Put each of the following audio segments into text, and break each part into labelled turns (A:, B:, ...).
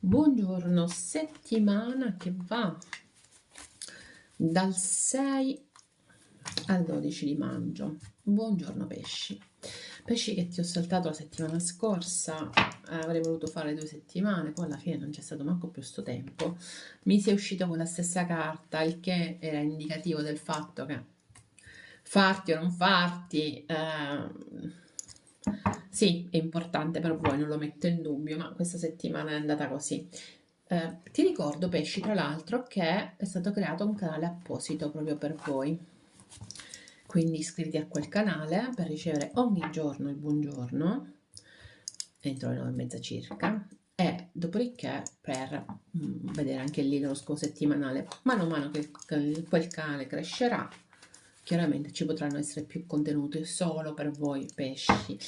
A: Buongiorno, settimana che va dal 6 al 12 di maggio. Buongiorno pesci. Pesci che ti ho saltato la settimana scorsa, avrei voluto fare 2 settimane, poi alla fine non c'è stato manco più sto tempo. Mi si è uscito con la stessa carta, il che era indicativo del fatto che farti o non farti, sì, è importante per voi, non lo metto in dubbio, ma questa settimana è andata così. Ti ricordo, pesci, tra l'altro, che è stato creato un canale apposito proprio per voi. Quindi iscriviti a quel canale per ricevere ogni giorno il buongiorno, entro le 9:30 circa, e dopodiché per vedere anche lì l'oroscopo settimanale. Mano a mano che quel canale crescerà, chiaramente ci potranno essere più contenuti solo per voi pesci.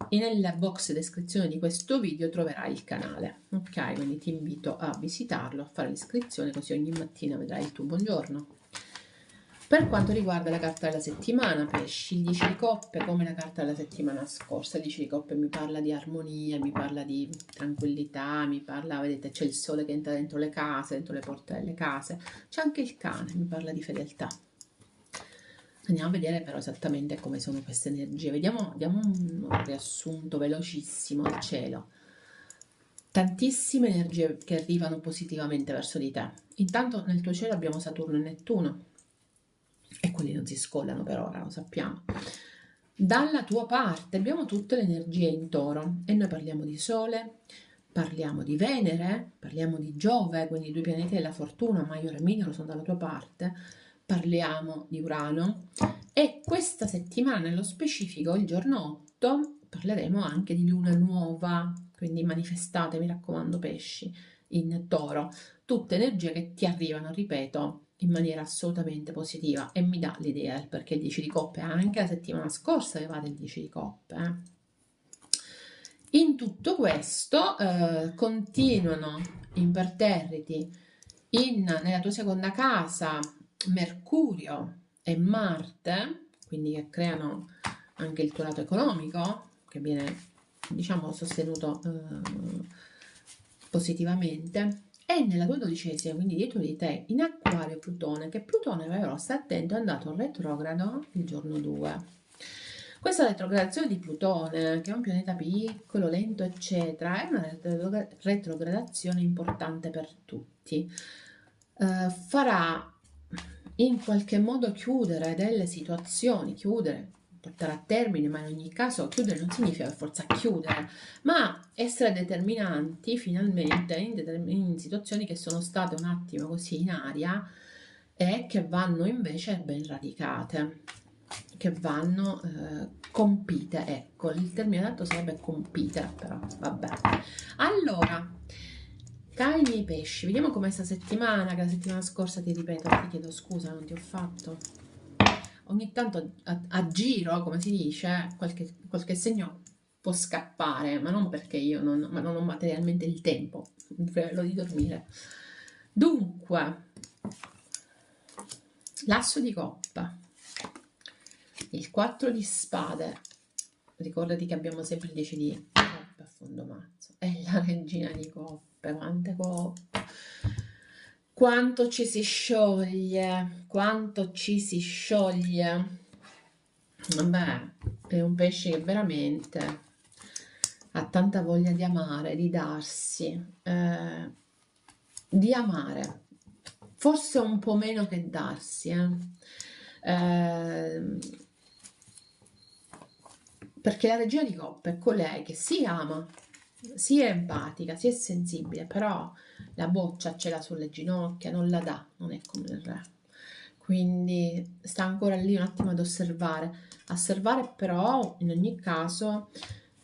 A: Nella box descrizione di questo video troverai il canale, ok? Quindi ti invito a visitarlo, a fare l'iscrizione, così ogni mattina vedrai il tuo buongiorno. Per quanto riguarda la carta della settimana, pesci, il 10 di coppe come la carta della settimana scorsa. Il 10 di coppe mi parla di armonia, mi parla di tranquillità, mi parla, vedete, c'è il sole che entra dentro le case, dentro le porte delle case, c'è anche il cane, mi parla di fedeltà. Andiamo a vedere però esattamente come sono queste energie. Diamo un riassunto velocissimo al cielo. Tantissime energie che arrivano positivamente verso di te. Intanto nel tuo cielo abbiamo Saturno e Nettuno, e quelli non si scollano per ora, lo sappiamo. Dalla tua parte abbiamo tutte le energie in Toro e noi parliamo di Sole, parliamo di Venere, parliamo di Giove, quindi i due pianeti della fortuna, Maiore e Minore, sono dalla tua parte, parliamo di Urano e questa settimana nello specifico, il giorno 8, parleremo anche di luna nuova, quindi manifestate, mi raccomando pesci, in Toro, tutte energie che ti arrivano, ripeto, in maniera assolutamente positiva e mi dà l'idea del perché il 10 di coppe, anche la settimana scorsa avevate il 10 di coppe. In tutto questo continuano imperterriti nella tua seconda casa Mercurio e Marte, quindi che creano anche il tuo lato economico, che viene diciamo sostenuto positivamente, e nella tua 12ª, quindi dietro di te, in Acquario Plutone, che Plutone però sta attento, è andato retrogrado il giorno 2. Questa retrogradazione di Plutone, che è un pianeta piccolo, lento, eccetera, è una retrogradazione importante per tutti. Farà in qualche modo chiudere delle situazioni, portare a termine, ma in ogni caso chiudere non significa per forza chiudere, ma essere determinanti finalmente in situazioni che sono state un attimo così in aria e che vanno invece ben radicate, che vanno compite, ecco, il termine adatto sarebbe compite, però vabbè. Allora, cari miei pesci, vediamo com'è sta settimana, che la settimana scorsa ti ripeto, ti chiedo scusa, non ti ho fatto. Ogni tanto a giro, come si dice, qualche segno può scappare, ma non perché io non ho materialmente il tempo, lo di dormire. Dunque, l'asso di coppa, il 4 di spade, ricordati che abbiamo sempre il 10 di coppe a fondo mazzo, e la regina di coppe, quante coppe, quanto ci si scioglie, quanto ci si scioglie. Vabbè, è un pesce che veramente ha tanta voglia di amare, di darsi, di amare, forse un po' meno che darsi, perché la regina di coppe è colei che si ama, si è empatica, si è sensibile, però la boccia ce l'ha sulle ginocchia, non la dà, non è come il re. Quindi sta ancora lì un attimo ad osservare però in ogni caso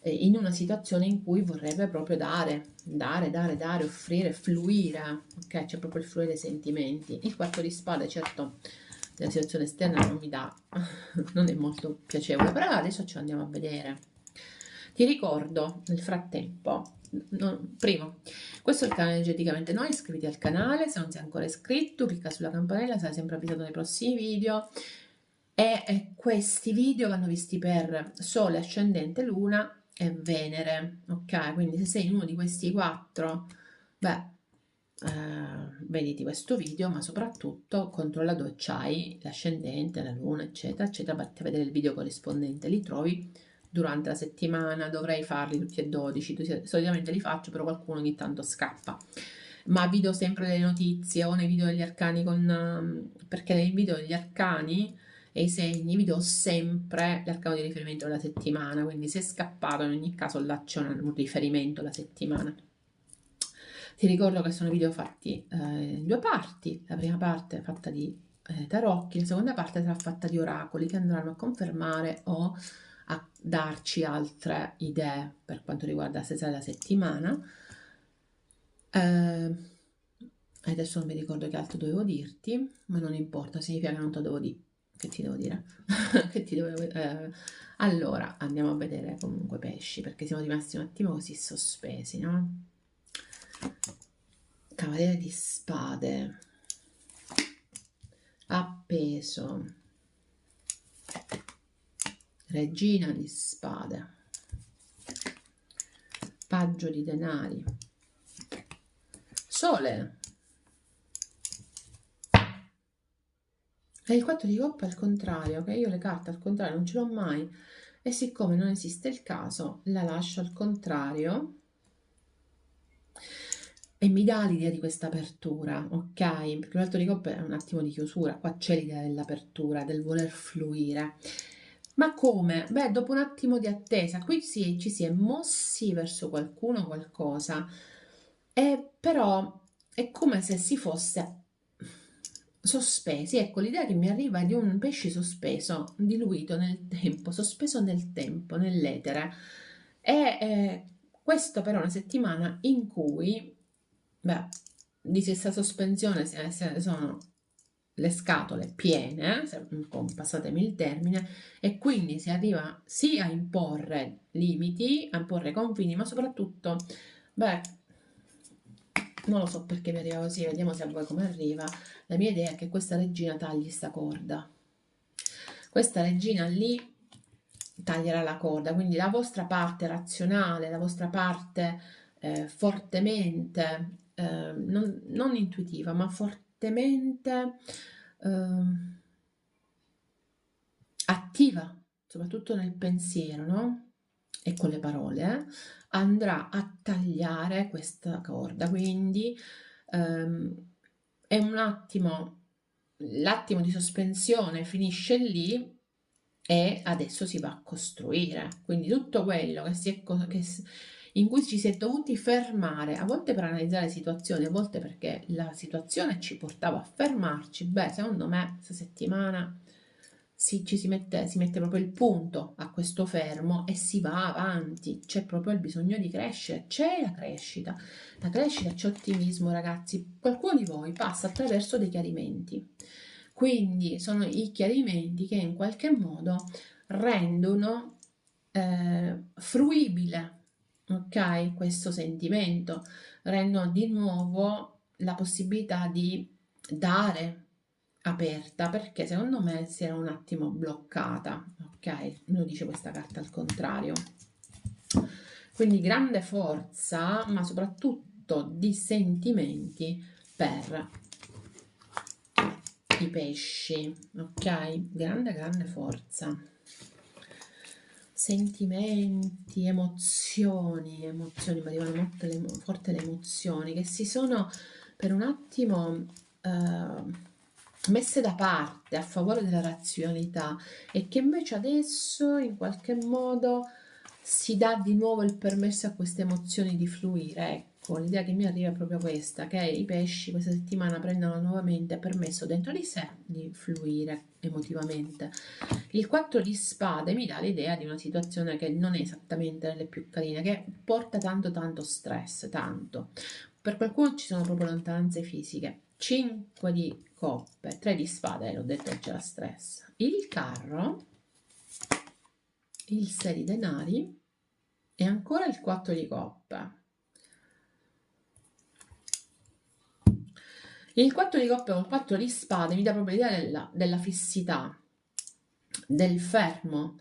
A: in una situazione in cui vorrebbe proprio dare, offrire, fluire, ok? C'è proprio il fluire dei sentimenti. Il 4 di spade, certo, la situazione esterna non mi dà, non è molto piacevole, però adesso ce lo andiamo a vedere. Ti ricordo nel frattempo, primo, questo è il canale Energeticamente Noi, iscriviti al canale, se non sei ancora iscritto, clicca sulla campanella, sarai sempre avvisato nei prossimi video, e questi video vanno visti per Sole, Ascendente, Luna e Venere, ok? Quindi se sei in uno di questi 4 Beh, vediti questo video, ma soprattutto controlla dove c'hai l'ascendente, la luna, eccetera, eccetera, vatti a vedere il video corrispondente, li trovi durante la settimana, dovrei farli tutti e 12, solitamente li faccio, però qualcuno ogni tanto scappa. Ma vi do sempre le notizie o nei video degli arcani perché nei video degli arcani e i segni vi do sempre l'arcano di riferimento della settimana, quindi se è scappato in ogni caso là c'è un riferimento alla settimana. Ti ricordo che sono video fatti in due parti, la prima parte è fatta di tarocchi, la seconda parte sarà fatta di oracoli che andranno a confermare o a darci altre idee per quanto riguarda la stessa della settimana. Adesso non mi ricordo che altro dovevo dirti, ma non importa, significa che non te lo devo dire. Che ti devo dire? Che ti devo, allora, andiamo a vedere comunque pesci, perché siamo rimasti un attimo così sospesi, no? Cavaliere di spade, appeso, regina di spade, paggio di denari, sole. E il 4 di coppe al contrario, che io le carte al contrario non ce l'ho mai e siccome non esiste il caso la lascio al contrario e mi dà l'idea di questa apertura, ok? Perché l'altro di coppe è un attimo di chiusura, qua c'è l'idea dell'apertura, del voler fluire. Ma come? Beh, dopo un attimo di attesa, qui ci si è mossi verso qualcuno, qualcosa, e però è come se si fosse sospesi. Ecco, l'idea che mi arriva è di un pesce sospeso, diluito nel tempo, sospeso nel tempo, nell'etere. E questo però è una settimana in cui, beh, di questa sospensione sono le scatole piene, passatemi il termine, e quindi si arriva sì a imporre limiti, a imporre confini, ma soprattutto, beh, non lo so perché mi arriva così, vediamo se a voi come arriva. La mia idea è che questa regina tagli sta corda. Questa regina lì taglierà la corda, quindi la vostra parte razionale, la vostra parte fortemente, non intuitiva, ma fortemente attiva, soprattutto nel pensiero, no? E con le parole, andrà a tagliare questa corda, quindi è un attimo, l'attimo di sospensione finisce lì e adesso si va a costruire. Quindi tutto quello in cui ci si è dovuti fermare, a volte per analizzare situazioni, a volte perché la situazione ci portava a fermarci. Beh, secondo me, questa settimana si mette proprio il punto a questo fermo e si va avanti. C'è proprio il bisogno di crescere, c'è la crescita, c'è ottimismo, ragazzi. Qualcuno di voi passa attraverso dei chiarimenti. Quindi sono i chiarimenti che in qualche modo rendono fruibile, ok, questo sentimento, rendono di nuovo la possibilità di dare aperta, perché secondo me si era un attimo bloccata, ok? Lo dice questa carta al contrario. Quindi grande forza, ma soprattutto di sentimenti per i pesci, ok? Grande, grande forza. Sentimenti, emozioni, mi arrivano forte le emozioni che si sono per un attimo messe da parte a favore della razionalità e che invece adesso in qualche modo si dà di nuovo il permesso a queste emozioni di fluire. Ecco, l'idea che mi arriva è proprio questa, che i pesci questa settimana prendano nuovamente permesso dentro di sé di fluire emotivamente. Il 4 di spade mi dà l'idea di una situazione che non è esattamente delle più carine, che porta tanto stress, tanto. Per qualcuno ci sono proprio lontananze fisiche. 5 di coppe, 3 di spade, l'ho detto che c'era stress. Il carro, il 6 di denari e ancora il 4 di coppe. Il 4 di coppe con il 4 di spade mi dà proprio l'idea della fissità, del fermo.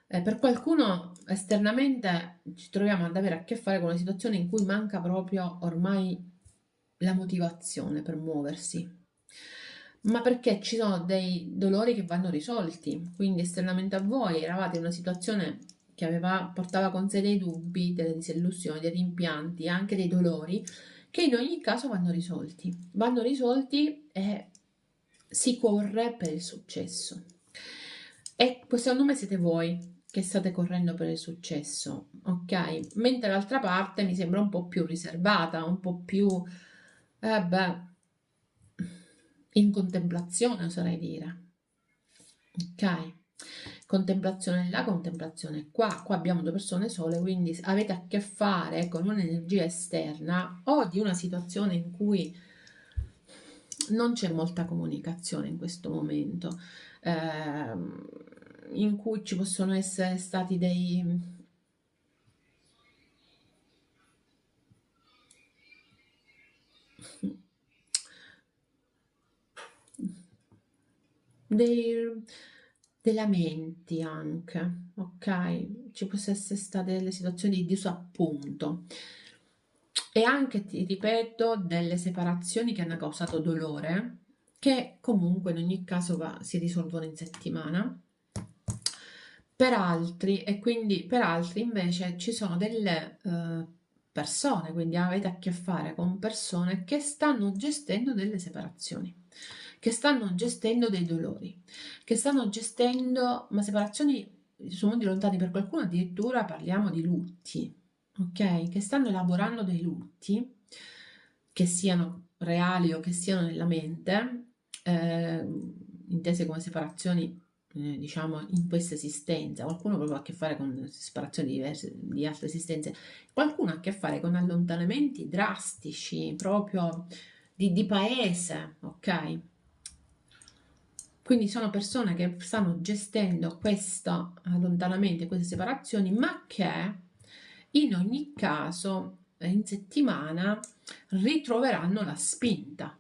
A: Per qualcuno esternamente ci troviamo ad avere a che fare con una situazione in cui manca proprio ormai la motivazione per muoversi, ma perché ci sono dei dolori che vanno risolti. Quindi esternamente a voi eravate in una situazione che portava con sé dei dubbi, delle disillusioni, dei rimpianti, anche dei dolori, che in ogni caso vanno risolti. Vanno risolti e si corre per il successo. E secondo me siete voi che state correndo per il successo, ok? Mentre l'altra parte mi sembra un po' più riservata, un po' più, beh, in contemplazione, oserei dire. Ok? Contemplazione là, contemplazione qua. Qua abbiamo due persone sole, quindi avete a che fare con un'energia esterna o di una situazione in cui non c'è molta comunicazione in questo momento, ehm, in cui ci possono essere stati dei, dei lamenti anche, ok? Ci possono essere state delle situazioni di disappunto e anche, ti ripeto, delle separazioni che hanno causato dolore, che comunque in ogni caso si risolvono in settimana. Per altri, e quindi per altri invece ci sono delle persone, quindi avete a che fare con persone che stanno gestendo delle separazioni, che stanno gestendo dei dolori, che stanno gestendo, ma separazioni su mondi lontani, per qualcuno addirittura parliamo di lutti, ok? Che stanno elaborando dei lutti, che siano reali o che siano nella mente, intese come separazioni diciamo in questa esistenza. Qualcuno proprio ha a che fare con separazioni diverse di altre esistenze, qualcuno ha a che fare con allontanamenti drastici proprio di paese, ok? Quindi sono persone che stanno gestendo questo allontanamento e queste separazioni, ma che in ogni caso in settimana ritroveranno la spinta.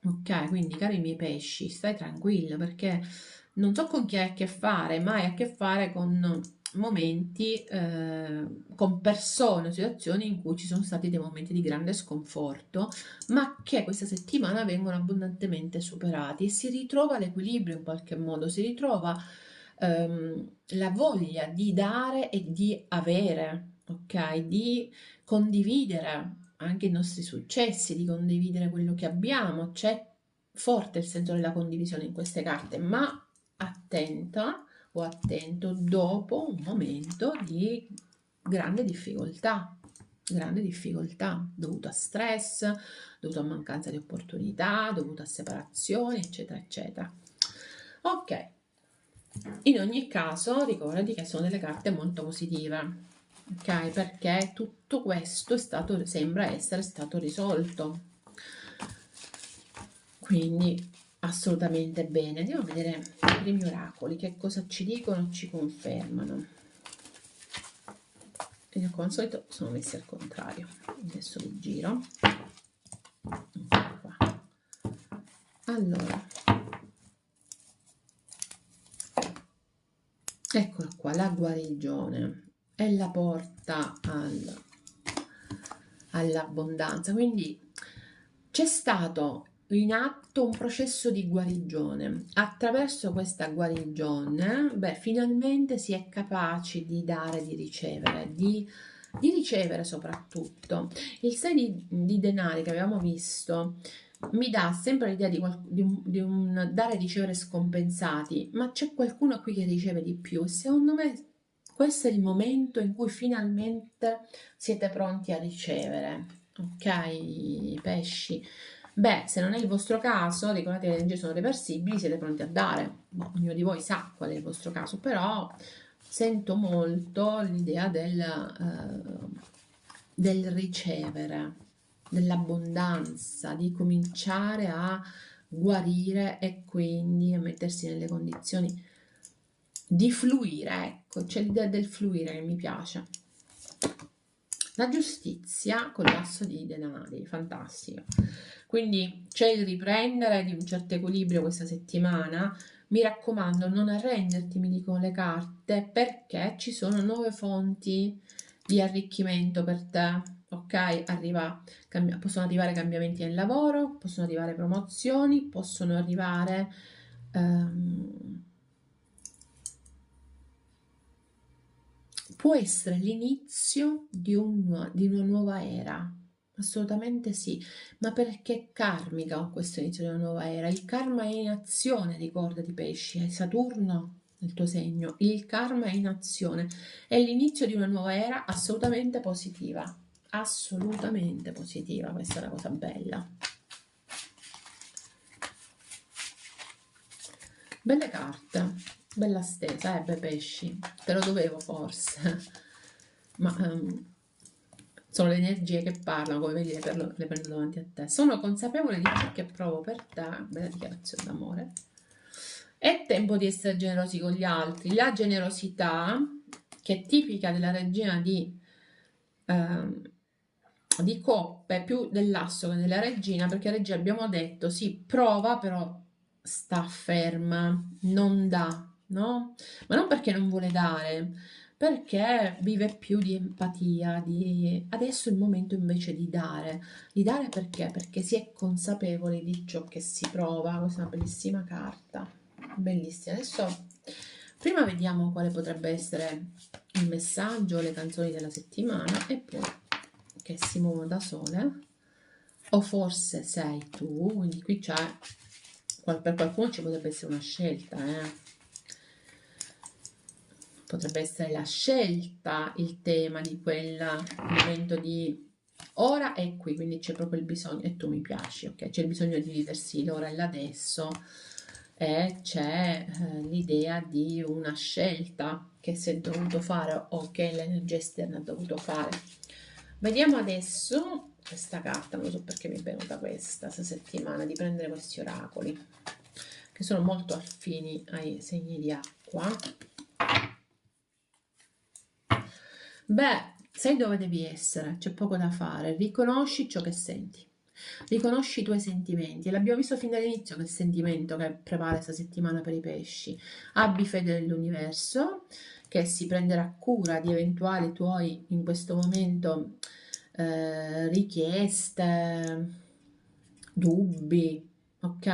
A: Ok, quindi cari miei pesci, stai tranquillo perché non so con chi hai a che fare, ma hai a che fare con momenti, con persone, situazioni in cui ci sono stati dei momenti di grande sconforto, ma che questa settimana vengono abbondantemente superati e si ritrova l'equilibrio in qualche modo, si ritrova la voglia di dare e di avere, ok? Di condividere anche i nostri successi, di condividere quello che abbiamo. C'è forte il senso della condivisione in queste carte, ma attenta o attento dopo un momento di grande difficoltà dovuto a stress, dovuto a mancanza di opportunità, dovuto a separazioni, eccetera, eccetera. Ok, in ogni caso ricordati che sono delle carte molto positive, ok? Perché tutto questo sembra essere stato risolto. Quindi assolutamente bene. Andiamo a vedere i primi oracoli, che cosa ci dicono, ci confermano. E come al solito sono messi al contrario. Adesso li giro. Qua. Allora, eccola qua, la guarigione è la porta all'abbondanza. Quindi c'è stato in atto un processo di guarigione. Attraverso questa guarigione, beh, finalmente si è capaci di dare, di ricevere soprattutto. Il 6 di denari che avevamo visto mi dà sempre l'idea di un dare e ricevere scompensati, ma c'è qualcuno qui che riceve di più e secondo me questo è il momento in cui finalmente siete pronti a ricevere, ok, pesci? Beh, se non è il vostro caso, ricordate che le energie sono reversibili, siete pronti a dare. Ognuno di voi sa qual è il vostro caso, però sento molto l'idea del ricevere, dell'abbondanza, di cominciare a guarire e quindi a mettersi nelle condizioni di fluire, ecco, c'è l'idea del fluire che mi piace. La giustizia col l'asso di denari, fantastico. Quindi c'è il riprendere di un certo equilibrio questa settimana. Mi raccomando, non arrenderti, mi dicono le carte, perché ci sono nuove fonti di arricchimento per te. ok? Possono arrivare cambiamenti nel lavoro, possono arrivare promozioni, possono arrivare può essere l'inizio di una nuova era, assolutamente sì, ma perché è karmica questo inizio di una nuova era? Il karma è in azione, ricordati pesci, è Saturno nel tuo segno, il karma è in azione, è l'inizio di una nuova era assolutamente positiva, questa è la cosa bella. Belle carte, bella stesa, beh pesci, te lo dovevo forse, ma sono le energie che parlano, come vedi le prendo davanti a te. Sono consapevole di ciò che provo per te, bella dichiarazione d'amore. È tempo di essere generosi con gli altri. La generosità, che è tipica della regina di coppe, più dell'asso che della regina, perché la regina abbiamo detto, sì, prova, però sta ferma, non dà, no? Ma non perché non vuole dare, perché vive più di empatia, adesso è il momento invece di dare. Di dare perché? Perché si è consapevoli di ciò che si prova. Questa è una bellissima carta, bellissima. Adesso prima vediamo quale potrebbe essere il messaggio, le canzoni della settimana e poi che si muovono da sole, o forse sei tu, quindi qui c'è, per qualcuno ci potrebbe essere una scelta, potrebbe essere la scelta il tema di quel momento di ora è qui, quindi c'è proprio il bisogno, e tu mi piaci, ok? C'è il bisogno di viversi l'ora e l'adesso, e c'è l'idea di una scelta che si è dovuto fare o che l'energia esterna ha dovuto fare. Vediamo adesso questa carta, non so perché mi è venuta questa settimana, di prendere questi oracoli, che sono molto affini ai segni di acqua. Beh, sai dove devi essere, c'è poco da fare, riconosci ciò che senti. Riconosci i tuoi sentimenti, e l'abbiamo visto fin dall'inizio che il sentimento che prevale questa settimana per i pesci. Abbi fede nell'universo che si prenderà cura di eventuali tuoi, in questo momento, richieste, dubbi, ok?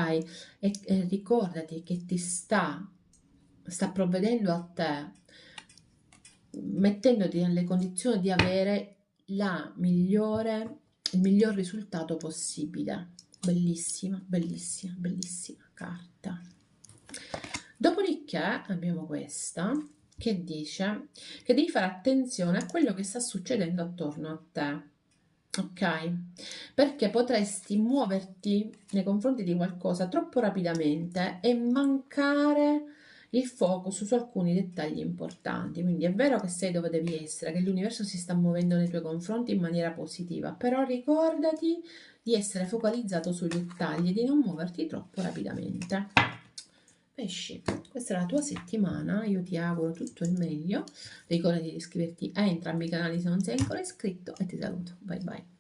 A: E ricordati che ti sta provvedendo a te, mettendoti nelle condizioni di avere il miglior risultato possibile. Bellissima, bellissima, bellissima carta. Dopodiché abbiamo questa che dice che devi fare attenzione a quello che sta succedendo attorno a te, ok? Perché potresti muoverti nei confronti di qualcosa troppo rapidamente e mancare il focus su alcuni dettagli importanti. Quindi è vero che sei dove devi essere, che l'universo si sta muovendo nei tuoi confronti in maniera positiva, però ricordati di essere focalizzato sui dettagli e di non muoverti troppo rapidamente. Pesci, questa è la tua settimana, io ti auguro tutto il meglio, ricordati di iscriverti a entrambi i canali se non sei ancora iscritto e ti saluto, bye bye.